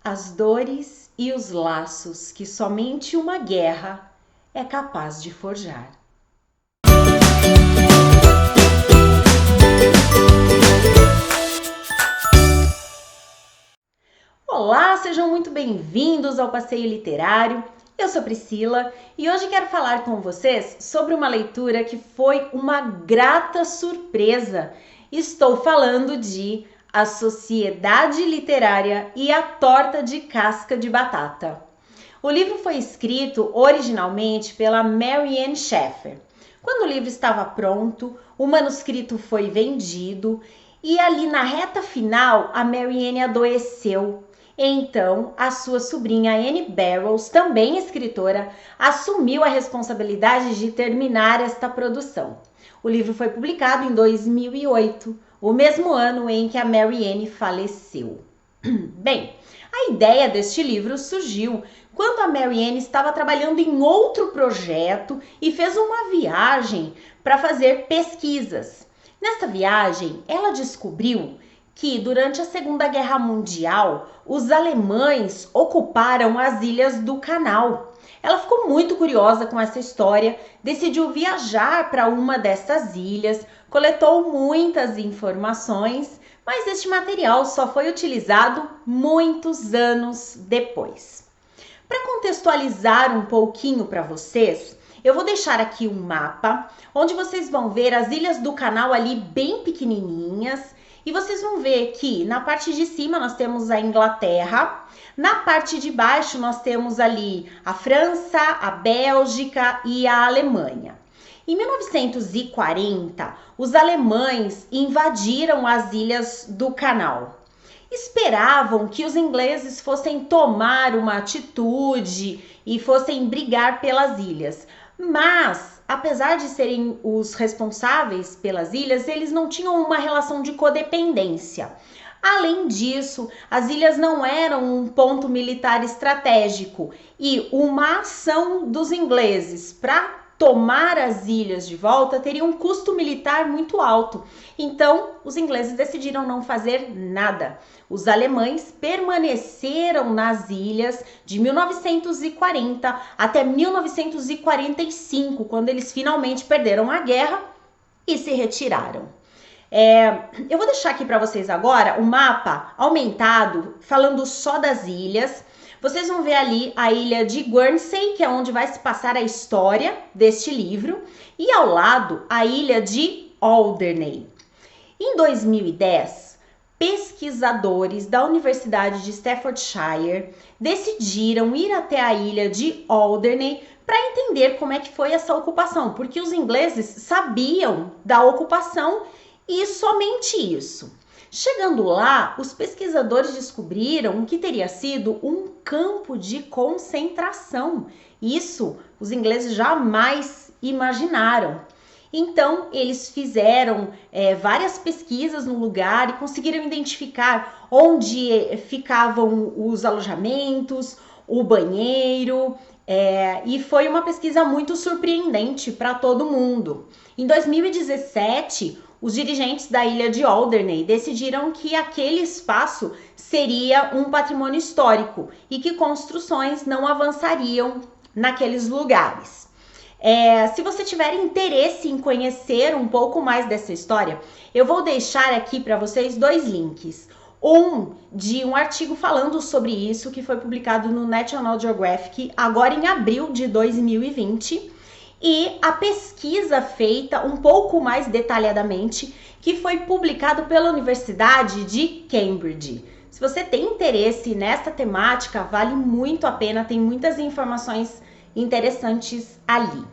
as dores e os laços que somente uma guerra é capaz de forjar. Olá, sejam muito bem-vindos ao Passeio Literário. Eu sou Priscila e hoje quero falar com vocês sobre uma leitura que foi uma grata surpresa. Estou falando de A Sociedade Literária e a Torta de Casca de Batata. O livro foi escrito originalmente pela Mary Ann Sheffer. Quando o livro estava pronto, o manuscrito foi vendido e ali na reta final a Mary Ann adoeceu. Então, a sua sobrinha Anne Barrows, também escritora, assumiu a responsabilidade de terminar esta produção. O livro foi publicado em 2008, o mesmo ano em que a Mary Ann faleceu. Bem, a ideia deste livro surgiu quando a Mary Ann estava trabalhando em outro projeto e fez uma viagem para fazer pesquisas. Nesta viagem, ela descobriu que durante a Segunda Guerra Mundial, os alemães ocuparam as ilhas do Canal. Ela ficou muito curiosa com essa história, decidiu viajar para uma dessas ilhas, coletou muitas informações, mas este material só foi utilizado muitos anos depois. Para contextualizar um pouquinho para vocês, eu vou deixar aqui um mapa, onde vocês vão ver as ilhas do Canal ali bem pequenininhas, e vocês vão ver que na parte de cima nós temos a Inglaterra, na parte de baixo nós temos ali a França, a Bélgica e a Alemanha. Em 1940, os alemães invadiram as ilhas do Canal. Esperavam que os ingleses fossem tomar uma atitude e fossem brigar pelas ilhas, mas apesar de serem os responsáveis pelas ilhas, eles não tinham uma relação de codependência. Além disso, as ilhas não eram um ponto militar estratégico e uma ação dos ingleses para tomar as ilhas de volta teria um custo militar muito alto. Então, os ingleses decidiram não fazer nada. Os alemães permaneceram nas ilhas de 1940 até 1945, quando eles finalmente perderam a guerra e se retiraram. Eu vou deixar aqui para vocês agora o mapa aumentado, falando só das ilhas. Vocês vão ver ali a ilha de Guernsey, que é onde vai se passar a história deste livro, e ao lado a ilha de Alderney. Em 2010, pesquisadores da Universidade de Staffordshire decidiram ir até a ilha de Alderney para entender como é que foi essa ocupação, porque os ingleses sabiam da ocupação e somente isso. Chegando lá, os pesquisadores descobriram que teria sido um campo de concentração. Isso os ingleses jamais imaginaram. Então, eles fizeram várias pesquisas no lugar e conseguiram identificar onde ficavam os alojamentos, o banheiro, e foi uma pesquisa muito surpreendente para todo mundo. Em 2017, os dirigentes da ilha de Alderney decidiram que aquele espaço seria um patrimônio histórico e que construções não avançariam naqueles lugares. Se você tiver interesse em conhecer um pouco mais dessa história, eu vou deixar aqui para vocês dois links. Um de um artigo falando sobre isso que foi publicado no National Geographic agora em abril de 2020 e a pesquisa feita um pouco mais detalhadamente que foi publicado pela Universidade de Cambridge. Se você tem interesse nesta temática, vale muito a pena, tem muitas informações interessantes ali.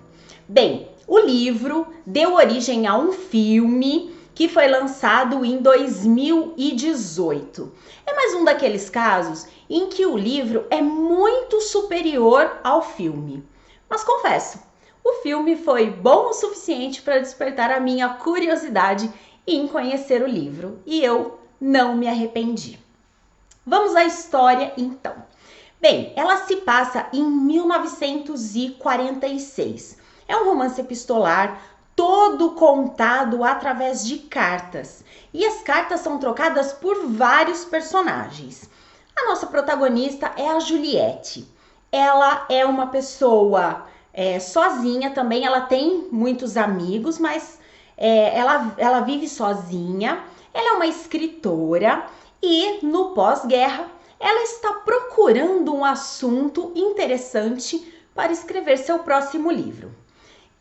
Bem, o livro deu origem a um filme que foi lançado em 2018. É mais um daqueles casos em que o livro é muito superior ao filme. Mas confesso, o filme foi bom o suficiente para despertar a minha curiosidade em conhecer o livro e eu não me arrependi. Vamos à história então. Bem, ela se passa em 1946. É um romance epistolar todo contado através de cartas. E as cartas são trocadas por vários personagens. A nossa protagonista é a Juliette. Ela é uma pessoa sozinha também, ela tem muitos amigos, mas ela vive sozinha. Ela é uma escritora e no pós-guerra ela está procurando um assunto interessante para escrever seu próximo livro.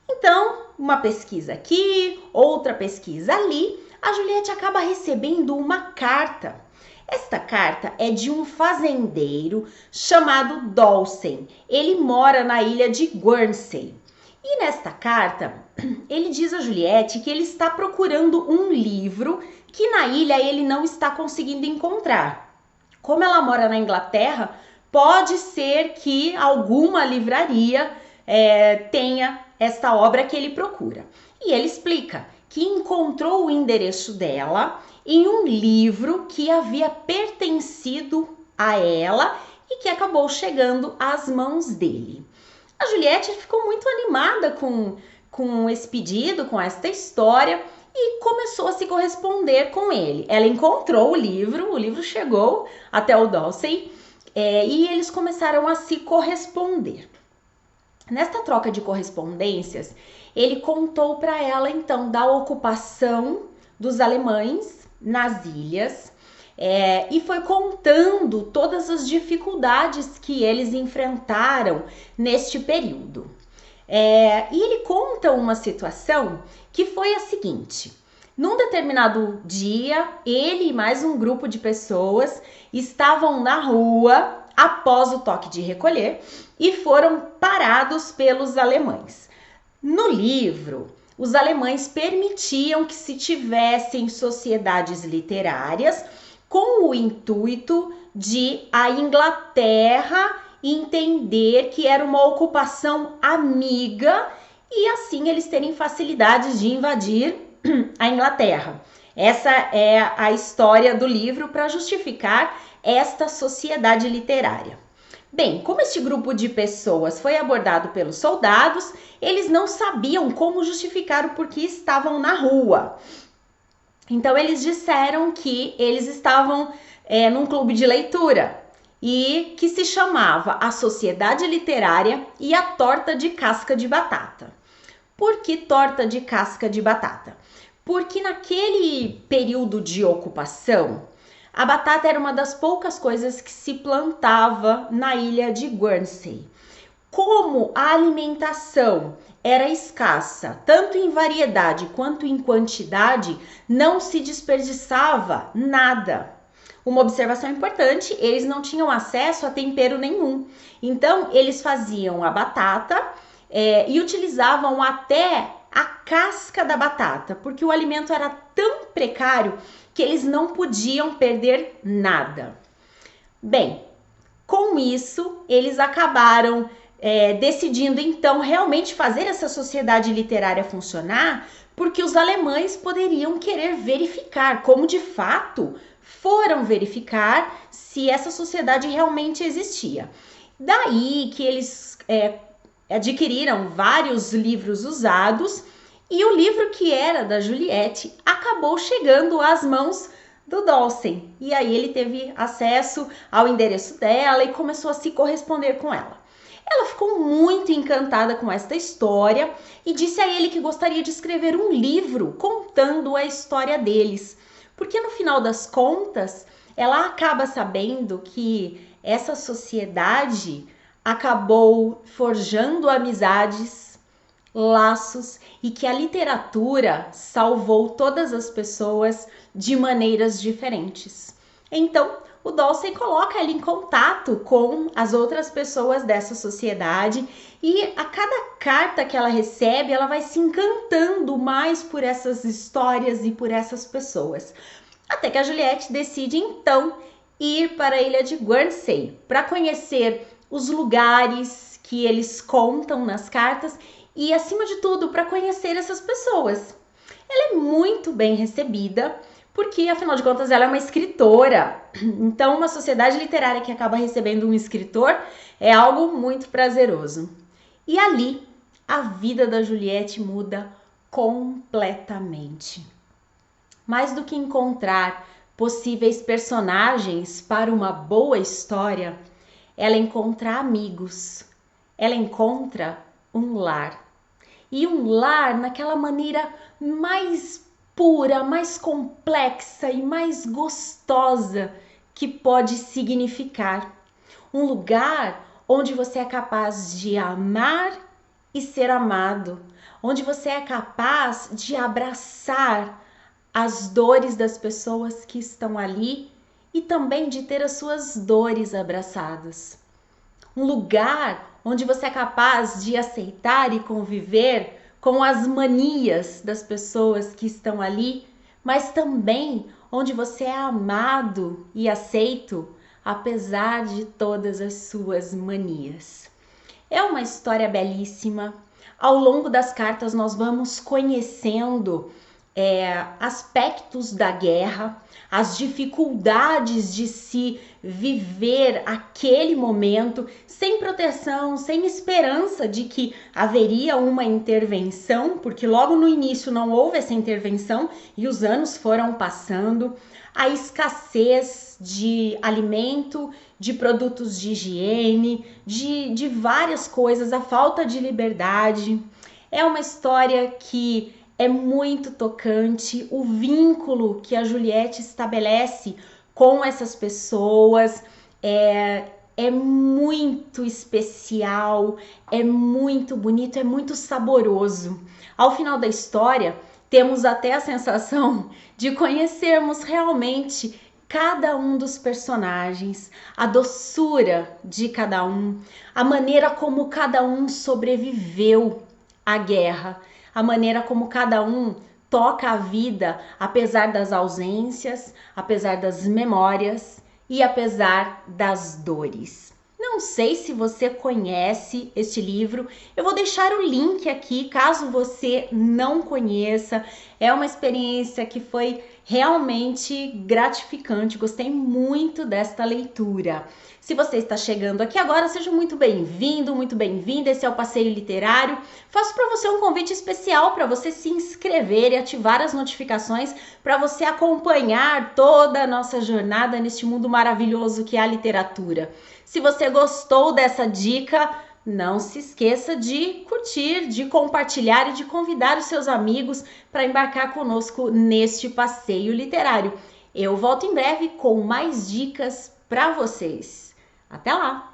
Então, uma pesquisa aqui, outra pesquisa ali, a Juliette acaba recebendo uma carta. Esta carta é de um fazendeiro chamado Dawson. Ele mora na ilha de Guernsey. E nesta carta, ele diz a Juliette que ele está procurando um livro que na ilha ele não está conseguindo encontrar. Como ela mora na Inglaterra, pode ser que alguma livraria tenha esta obra que ele procura. E ele explica que encontrou o endereço dela em um livro que havia pertencido a ela e que acabou chegando às mãos dele. A Juliette ficou muito animada com esse pedido, com esta história, e começou a se corresponder com ele. Ela encontrou o livro chegou até o Dawson e eles começaram a se corresponder. Nesta troca de correspondências, ele contou para ela então da ocupação dos alemães nas ilhas e foi contando todas as dificuldades que eles enfrentaram neste período. E ele conta uma situação que foi a seguinte: num determinado dia, ele e mais um grupo de pessoas estavam na rua após o toque de recolher e foram parados pelos alemães. No livro, os alemães permitiam que se tivessem sociedades literárias com o intuito de a Inglaterra entender que era uma ocupação amiga e assim eles terem facilidades de invadir a Inglaterra. Essa é a história do livro para justificar esta sociedade literária. Bem, como este grupo de pessoas foi abordado pelos soldados, eles não sabiam como justificar o porquê estavam na rua. Então eles disseram que eles estavam num clube de leitura e que se chamava a Sociedade Literária e a Torta de Casca de Batata. Por que torta de casca de batata? Porque naquele período de ocupação, a batata era uma das poucas coisas que se plantava na ilha de Guernsey. Como a alimentação era escassa, tanto em variedade quanto em quantidade, não se desperdiçava nada. Uma observação importante, eles não tinham acesso a tempero nenhum. Então, eles faziam a batata e utilizavam até a casca da batata, porque o alimento era tão precário que eles não podiam perder nada. Bem, com isso, eles acabaram decidindo então realmente fazer essa sociedade literária funcionar, porque os alemães poderiam querer verificar, como de fato foram verificar se essa sociedade realmente existia. Daí que eles adquiriram vários livros usados e o livro que era da Juliette acabou chegando às mãos do Dawson. E aí ele teve acesso ao endereço dela e começou a se corresponder com ela. Ela ficou muito encantada com esta história e disse a ele que gostaria de escrever um livro contando a história deles. Porque no final das contas, ela acaba sabendo que essa sociedade acabou forjando amizades, laços e que a literatura salvou todas as pessoas de maneiras diferentes. Então, o Dawson coloca ela em contato com as outras pessoas dessa sociedade e a cada carta que ela recebe, ela vai se encantando mais por essas histórias e por essas pessoas. Até que a Juliette decide então ir para a ilha de Guernsey para conhecer os lugares que eles contam nas cartas e, acima de tudo, para conhecer essas pessoas. Ela é muito bem recebida, porque, afinal de contas, ela é uma escritora. Então, uma sociedade literária que acaba recebendo um escritor é algo muito prazeroso. E ali, a vida da Juliette muda completamente. Mais do que encontrar possíveis personagens para uma boa história, ela encontra amigos, ela encontra um lar. E um lar naquela maneira mais pura, mais complexa e mais gostosa que pode significar. Um lugar onde você é capaz de amar e ser amado, onde você é capaz de abraçar as dores das pessoas que estão ali e também de ter as suas dores abraçadas. Um lugar onde você é capaz de aceitar e conviver com as manias das pessoas que estão ali, mas também onde você é amado e aceito apesar de todas as suas manias. É uma história belíssima. Ao longo das cartas nós vamos conhecendo aspectos da guerra, as dificuldades de se viver aquele momento sem proteção, sem esperança de que haveria uma intervenção, porque logo no início não houve essa intervenção e os anos foram passando. A escassez de alimento, de produtos de higiene, de várias coisas, a falta de liberdade. É uma história que é muito tocante, o vínculo que a Juliette estabelece com essas pessoas é muito especial, é muito bonito, é muito saboroso. Ao final da história, temos até a sensação de conhecermos realmente cada um dos personagens, a doçura de cada um, a maneira como cada um sobreviveu à guerra, a maneira como cada um toca a vida, apesar das ausências, apesar das memórias e apesar das dores. Não sei se você conhece este livro, eu vou deixar o link aqui caso você não conheça. É uma experiência que foi realmente gratificante, gostei muito desta leitura. Se você está chegando aqui agora, seja muito bem-vindo, muito bem-vinda. Esse é o Passeio Literário. Faço para você um convite especial para você se inscrever e ativar as notificações para você acompanhar toda a nossa jornada neste mundo maravilhoso que é a literatura. Se você gostou dessa dica, não se esqueça de curtir, de compartilhar e de convidar os seus amigos para embarcar conosco neste passeio literário. Eu volto em breve com mais dicas para vocês. Até lá!